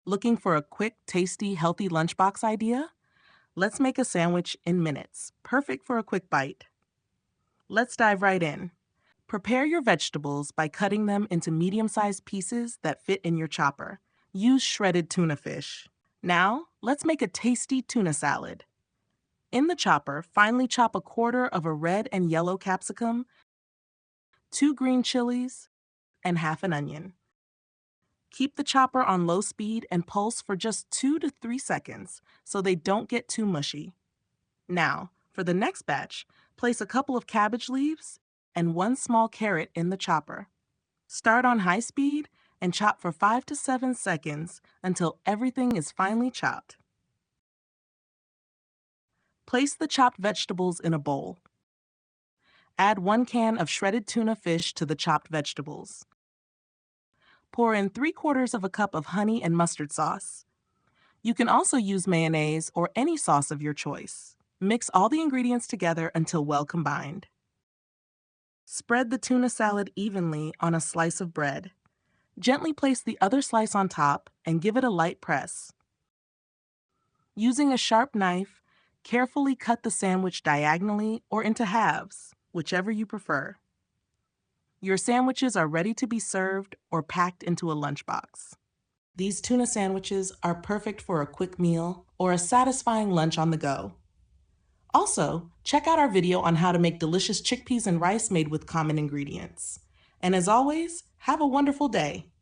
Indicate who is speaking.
Speaker 1: Looking for a quick, tasty, healthy lunchbox idea? Let's make a sandwich in minutes, perfect for a quick bite. Let's dive right in. Prepare your vegetables by cutting them into medium-sized pieces that fit in your chopper. Use shredded tuna fish. Now, let's make a tasty tuna salad. In the chopper, finely chop a quarter of a red and yellow capsicum, 2 green chilies, and half an onion. Keep the chopper on low speed and pulse for just 2 to 3 seconds so they don't get too mushy. Now, for the next batch, place a couple of cabbage leaves and 1 small carrot in the chopper. Start on high speed and chop for 5 to 7 seconds until everything is finely chopped. Place the chopped vegetables in a bowl. Add 1 can of shredded tuna fish to the chopped vegetables. Pour in 3/4 of a cup of honey and mustard sauce. You can also use mayonnaise or any sauce of your choice. Mix all the ingredients together until well combined. Spread the tuna salad evenly on a slice of bread. Gently place the other slice on top and give it a light press. Using a sharp knife, carefully cut the sandwich diagonally or into halves, whichever you prefer. Your sandwiches are ready to be served or packed into a lunchbox. These tuna sandwiches are perfect for a quick meal or a satisfying lunch on the go. Also, check out our video on how to make delicious chickpeas and rice made with common ingredients. And as always, have a wonderful day.